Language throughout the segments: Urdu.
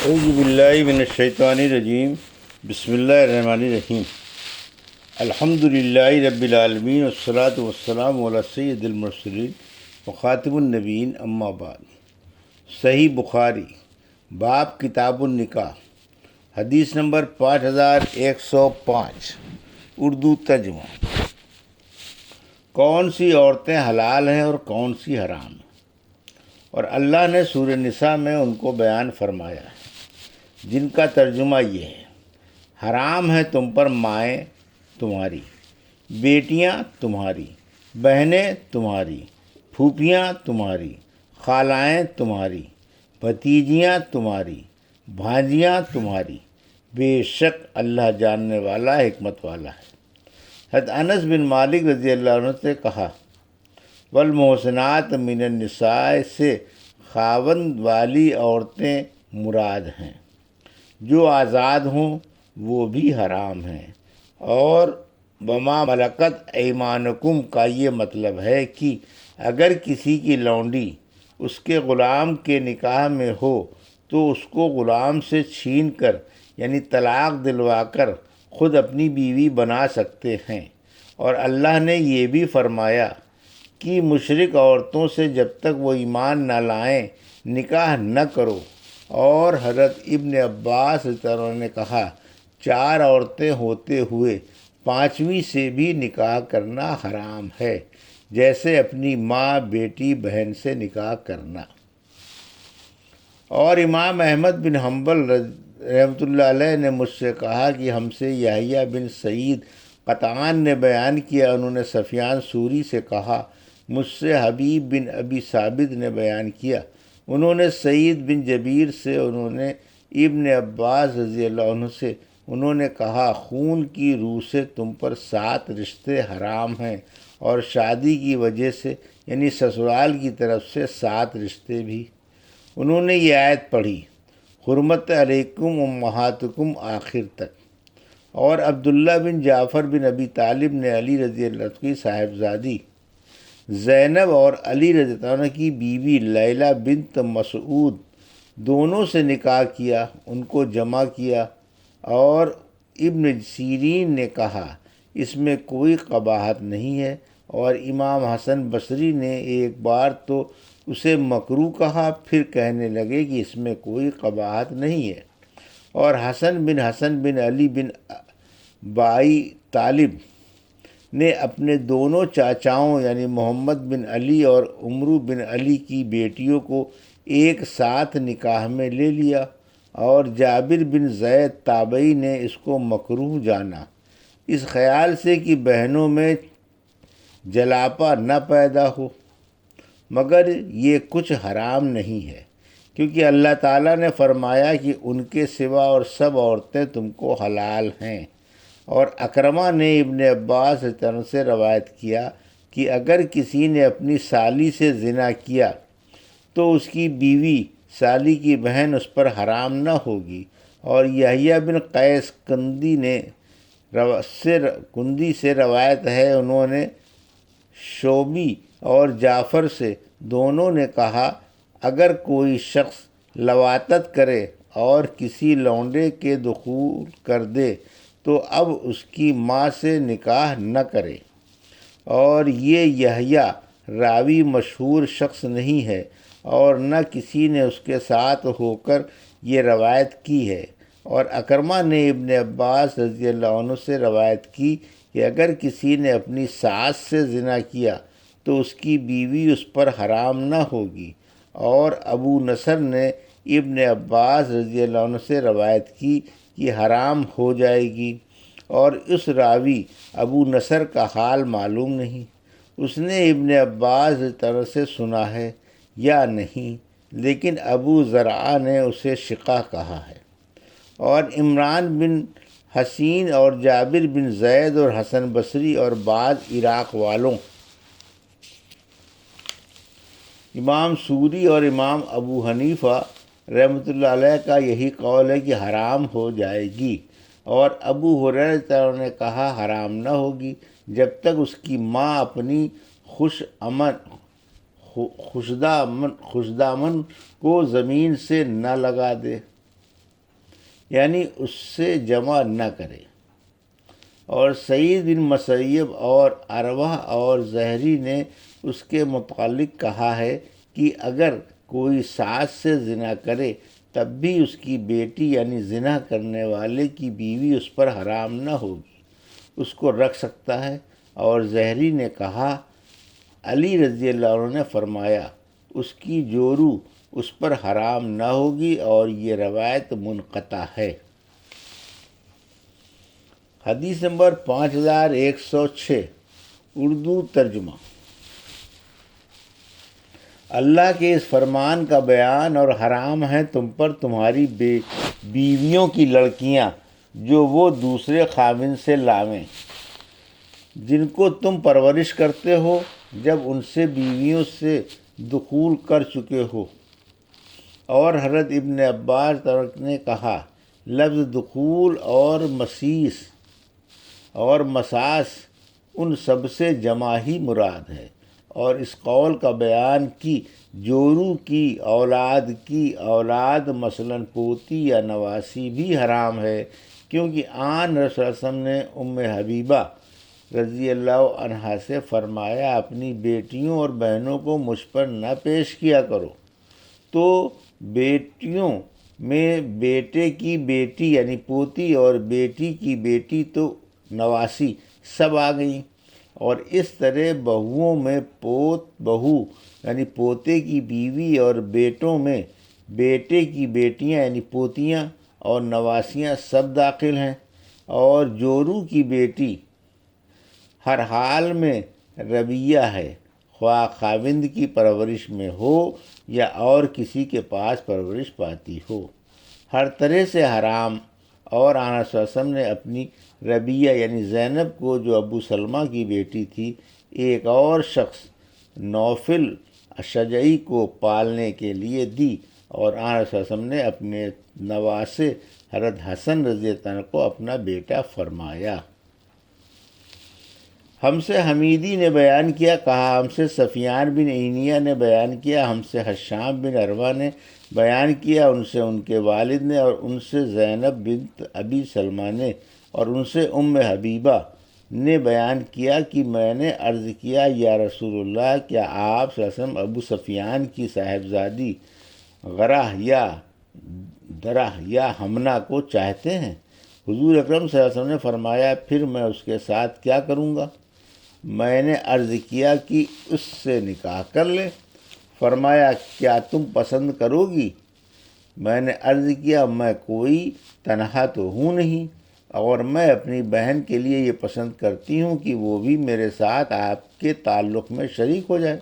اعوذ باللہ من الشیطان الرجیم بسم اللہ الرحمن الرحیم الحمد للہ رب العالمین والصلاة والسلام علی سید المرسلین وخاتم النبیین اما بعد۔ صحیح بخاری باب کتاب النکاح، حدیث نمبر 5105، اردو ترجمہ۔ کون سی عورتیں حلال ہیں اور کون سی حرام ہیں؟ اور اللہ نے سورہ نساء میں ان کو بیان فرمایا ہے، جن کا ترجمہ یہ ہے: حرام ہے تم پر مائیں تمہاری، بیٹیاں تمہاری، بہنیں تمہاری، پھوپھیاں تمہاری، خالائیں تمہاری، بھتیجیاں تمہاری، بھانجیاں تمہاری، بے شک اللہ جاننے والا حکمت والا ہے۔ حضرت انس بن مالک رضی اللہ عنہ سے کہا، والمحسنات من النساء سے خاوند والی عورتیں مراد ہیں، جو آزاد ہوں وہ بھی حرام ہیں، اور وما ملکت ایمانکم کا یہ مطلب ہے کہ اگر کسی کی لونڈی اس کے غلام کے نکاح میں ہو تو اس کو غلام سے چھین کر یعنی طلاق دلوا کر خود اپنی بیوی بنا سکتے ہیں۔ اور اللہ نے یہ بھی فرمایا کہ مشرک عورتوں سے جب تک وہ ایمان نہ لائیں نکاح نہ کرو۔ اور حضرت ابن عباس رضی اللہ عنہ نے کہا، 4 عورتیں ہوتے ہوئے 5ویں سے بھی نکاح کرنا حرام ہے، جیسے اپنی ماں، بیٹی، بہن سے نکاح کرنا۔ اور امام احمد بن حنبل رحمۃ اللہ علیہ نے مجھ سے کہا کہ ہم سے یحییٰ بن سعید قطعان نے بیان کیا، انہوں نے سفیان ثوری سے کہا، مجھ سے حبیب بن ابی ثابت نے بیان کیا، انہوں نے سعید بن جبیر سے، انہوں نے ابن عباس رضی اللہ عنہ سے، انہوں نے کہا، خون کی روح سے تم پر 7 رشتے حرام ہیں، اور شادی کی وجہ سے یعنی سسرال کی طرف سے 7 رشتے بھی۔ انہوں نے یہ آیت پڑھی، حرمت علیکم امہاتکم آخر تک۔ اور عبداللہ بن جعفر بن ابی طالب نے علی رضی اللہ عنہ کی صاحبزادی زینب اور علی رضی اللہ عنہ کی بیوی لیلہ بنت مسعود دونوں سے نکاح کیا، ان کو جمع کیا۔ اور ابن سیرین نے کہا، اس میں کوئی قباحت نہیں ہے، اور امام حسن بصری نے ایک بار تو اسے مکروہ کہا، پھر کہنے لگے کہ اس میں کوئی قباحت نہیں ہے۔ اور حسن بن علی بن بائی طالب نے اپنے دونوں چاچاؤں یعنی محمد بن علی اور عمرو بن علی کی بیٹیوں کو ایک ساتھ نکاح میں لے لیا، اور جابر بن زید تابعی نے اس کو مکروہ جانا، اس خیال سے کہ بہنوں میں جلاپا نہ پیدا ہو، مگر یہ کچھ حرام نہیں ہے، کیونکہ اللہ تعالیٰ نے فرمایا کہ ان کے سوا اور سب عورتیں تم کو حلال ہیں۔ اور اکرمہ نے ابن عباس رضی اللہ عنہ سے روایت کیا کہ اگر کسی نے اپنی سالی سے زنا کیا تو اس کی بیوی سالی کی بہن اس پر حرام نہ ہوگی۔ اور یحییٰ بن قیس کندی سے روایت ہے، انہوں نے شعبی اور جعفر سے دونوں نے کہا، اگر کوئی شخص لواطت کرے اور کسی لونڈے کے دخول کر دے تو اب اس کی ماں سے نکاح نہ کرے۔ اور یہ یحییٰ راوی مشہور شخص نہیں ہے، اور نہ کسی نے اس کے ساتھ ہو کر یہ روایت کی ہے۔ اور اکرمہ نے ابن عباس رضی اللہ عنہ سے روایت کی کہ اگر کسی نے اپنی ساس سے زنا کیا تو اس کی بیوی اس پر حرام نہ ہوگی۔ اور ابو نصر نے ابن عباس رضی اللہ عنہ سے روایت کی کہ حرام ہو جائے گی، اور اس راوی ابو نصر کا حال معلوم نہیں، اس نے ابن عباس رضی اللہ عنہ سے سنا ہے یا نہیں، لیکن ابو زرعہ نے اسے شقہ کہا ہے۔ اور عمران بن حسین اور جابر بن زید اور حسن بصری اور بعض عراق والوں، امام سوری اور امام ابو حنیفہ رحمۃ اللہ علیہ کا یہی قول ہے کہ حرام ہو جائے گی۔ اور ابو ہریرہ نے کہا، حرام نہ ہوگی جب تک اس کی ماں اپنی خوشدامن کو زمین سے نہ لگا دے۔ یعنی اس سے جمع نہ کرے۔ اور سعید بن مسیب اور عروہ اور زہری نے اس کے متعلق کہا ہے کہ اگر کوئی ساس سے زنا کرے تب بھی اس کی بیٹی یعنی زنا کرنے والے کی بیوی اس پر حرام نہ ہوگی، اس کو رکھ سکتا ہے۔ اور زہری نے کہا، علی رضی اللہ عنہ نے فرمایا، اس کی جورو اس پر حرام نہ ہوگی، اور یہ روایت منقطع ہے۔ حدیث نمبر 5106 اردو ترجمہ۔ اللہ کے اس فرمان کا بیان، اور حرام ہے تم پر تمہاری بیویوں کی لڑکیاں جو وہ دوسرے خاوند سے لاویں، جن کو تم پرورش کرتے ہو جب ان سے بیویوں سے دخول کر چکے ہو۔ اور حضرت ابن عباس نے کہا، لفظ دخول اور مسیس اور مساس ان سب سے جمع ہی مراد ہے، اور اس قول کا بیان کہ جورو کی اولاد مثلا پوتی یا نواسی بھی حرام ہے، کیونکہ آن رسول اللہ علیہ وسلم نے ام حبیبہ رضی اللہ عنہا سے فرمایا، اپنی بیٹیوں اور بہنوں کو مجھ پر نہ پیش کیا کرو۔ تو بیٹیوں میں بیٹے کی بیٹی یعنی پوتی اور بیٹی کی بیٹی تو نواسی سب آ گئیں، اور اس طرح بہوؤں میں پوت بہو یعنی پوتے کی بیوی، اور بیٹوں میں بیٹے کی بیٹیاں یعنی پوتیاں اور نواسیاں سب داخل ہیں۔ اور جورو کی بیٹی ہر حال میں ربیہ ہے، خواہ خاوند کی پرورش میں ہو یا اور کسی کے پاس پرورش پاتی ہو، ہر طرح سے حرام۔ اور آن صلی اللہ علیہ وسلم نے اپنی ربیہ یعنی زینب کو، جو ابو سلمہ کی بیٹی تھی، ایک اور شخص نوفل اشجعی کو پالنے کے لیے دی، اور آن صلی اللہ علیہ وسلم نے اپنے نواسے حضرت حسن رضی اللہ عنہ کو اپنا بیٹا فرمایا۔ ہم سے حمیدی نے بیان کیا، کہا ہم سے سفیان بن عینیہ نے بیان کیا، ہم سے حشام بن عروہ نے بیان کیا، ان سے ان کے والد نے، اور ان سے زینب بنت ابی سلمہ نے، اور ان سے ام حبیبہ نے بیان کیا کہ میں نے عرض کیا، یا رسول اللہ، کیا آپ صلی اللہ علیہ وسلم ابو سفیان کی صاحبزادی غرہ یا درہ یا ہمنہ کو چاہتے ہیں؟ حضور اکرم صلی اللہ علیہ وسلم نے فرمایا، پھر میں اس کے ساتھ کیا کروں گا؟ میں نے عرض کیا کہ اس سے نکاح کر لے۔ فرمایا، کیا تم پسند کرو گی؟ میں نے عرض کیا، میں کوئی تنہا تو ہوں نہیں، اور میں اپنی بہن کے لیے یہ پسند کرتی ہوں کہ وہ بھی میرے ساتھ آپ کے تعلق میں شریک ہو جائے۔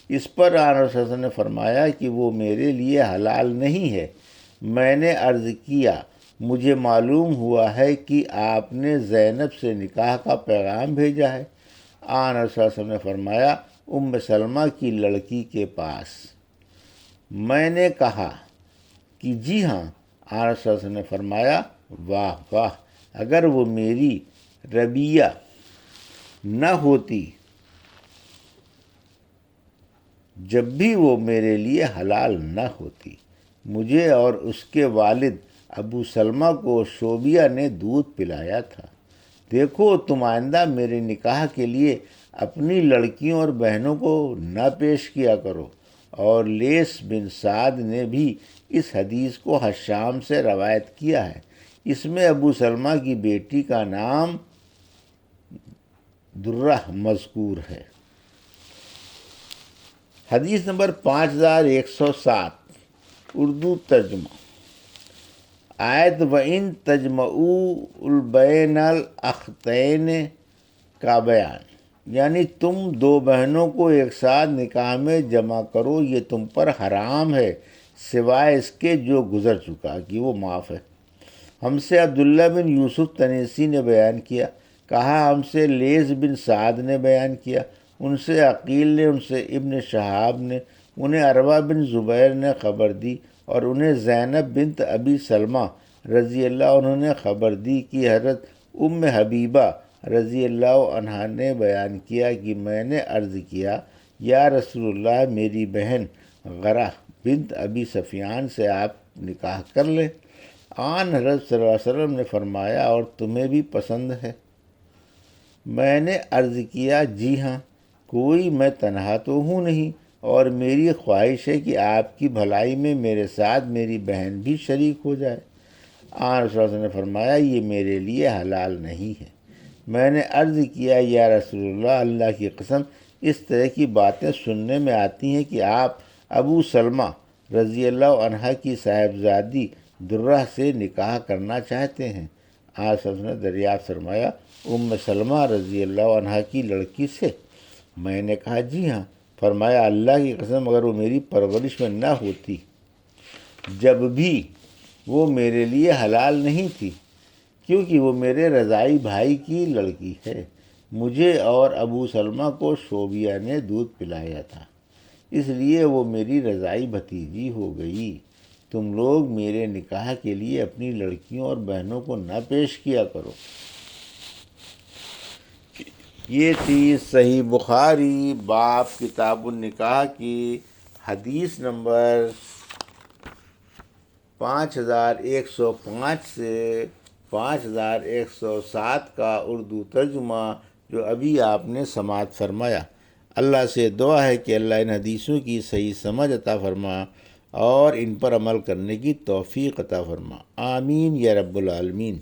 اس پر آن رسول اللہ صلی اللہ علیہ وسلم نے فرمایا کہ وہ میرے لیے حلال نہیں ہے۔ میں نے عرض کیا، مجھے معلوم ہوا ہے کہ آپ نے زینب سے نکاح کا پیغام بھیجا ہے۔ آن رسول اللہ صلی اللہ علیہ وسلم نے فرمایا، ام سلمہ کی لڑکی کے پاس۔ میں نے کہا کہ جی ہاں۔ آن رسول اللہ صلی اللہ علیہ وسلم نے فرمایا، واہ واہ، اگر وہ میری ربیہ نہ ہوتی جب بھی وہ میرے لیے حلال نہ ہوتی۔ مجھے اور اس کے والد ابو سلمہ کو شوبیہ نے دودھ پلایا تھا۔ دیکھو، تم آئندہ میرے نکاح کے لیے اپنی لڑکیوں اور بہنوں کو نہ پیش کیا کرو۔ اور لیث بن سعد نے بھی اس حدیث کو حشام سے روایت کیا ہے۔ اس میں ابو سلمہ کی بیٹی کا نام درہ مذکور ہے۔ حدیث نمبر 5107 اردو ترجمہ۔ آیت وَإِن تَجْمَعُوا الْبَيْنَ الْأَخْتَيْنِ کا بیان، یعنی تم دو بہنوں کو ایک ساتھ نکاح میں جمع کرو، یہ تم پر حرام ہے سوائے اس کے جو گزر چکا کہ وہ معاف ہے۔ ہم سے عبداللہ بن یوسف تنیسی نے بیان کیا، کہا ہم سے لیث بن سعد نے بیان کیا، ان سے عقیل نے، ان سے ابن شہاب نے، انہیں عروہ بن زبیر نے خبر دی، اور انہیں زینب بنت ابی سلمہ رضی اللہ عنہ نے خبر دی کہ حضرت ام حبیبہ رضی اللہ عنہا نے بیان کیا کہ میں نے عرض کیا، یا رسول اللہ، میری بہن غرہ بنت ابی سفیان سے آپ نکاح کر لیں۔ آن حضرت صلی اللہ علیہ وسلم نے فرمایا اور تمہیں بھی پسند ہے؟ میں نے عرض کیا جی ہاں، کوئی میں تنہا تو ہوں نہیں، اور میری خواہش ہے کہ آپ کی بھلائی میں میرے ساتھ میری بہن بھی شریک ہو جائے۔ آن رسول اللہ صلی اللہ علیہ وسلم نے فرمایا یہ میرے لیے حلال نہیں ہے۔ میں نے عرض کیا یا رسول اللہ، اللہ کی قسم اس طرح کی باتیں سننے میں آتی ہیں کہ آپ ابو سلمہ رضی اللہ عنہ کی صاحبزادی درہ سے نکاح کرنا چاہتے ہیں۔ آج صلی اللہ علیہ وسلم نے دریافت فرمایا ام سلمہ رضی اللہ عنہ کی لڑکی سے؟ میں نے کہا جی ہاں۔ فرمایا اللہ کی قسم اگر وہ میری پرورش میں نہ ہوتی جب بھی وہ میرے لیے حلال نہیں تھی، کیونکہ وہ میرے رضائی بھائی کی لڑکی ہے۔ مجھے اور ابو سلمہ کو شعبیہ نے دودھ پلایا تھا، اس لیے وہ میری رضائی بھتیجی ہو گئی۔ تم لوگ میرے نکاح کے لیے اپنی لڑکیوں اور بہنوں کو نہ پیش کیا کرو۔ یہ تھی صحیح بخاری باب کتاب النکاح کی حدیث نمبر 5105 سے 5107 کا اردو ترجمہ جو ابھی آپ نے سماعت فرمایا۔ اللہ سے دعا ہے کہ اللہ ان حدیثوں کی صحیح سمجھ عطا فرما اور ان پر عمل کرنے کی توفیق عطا فرما، آمین یا رب العالمین۔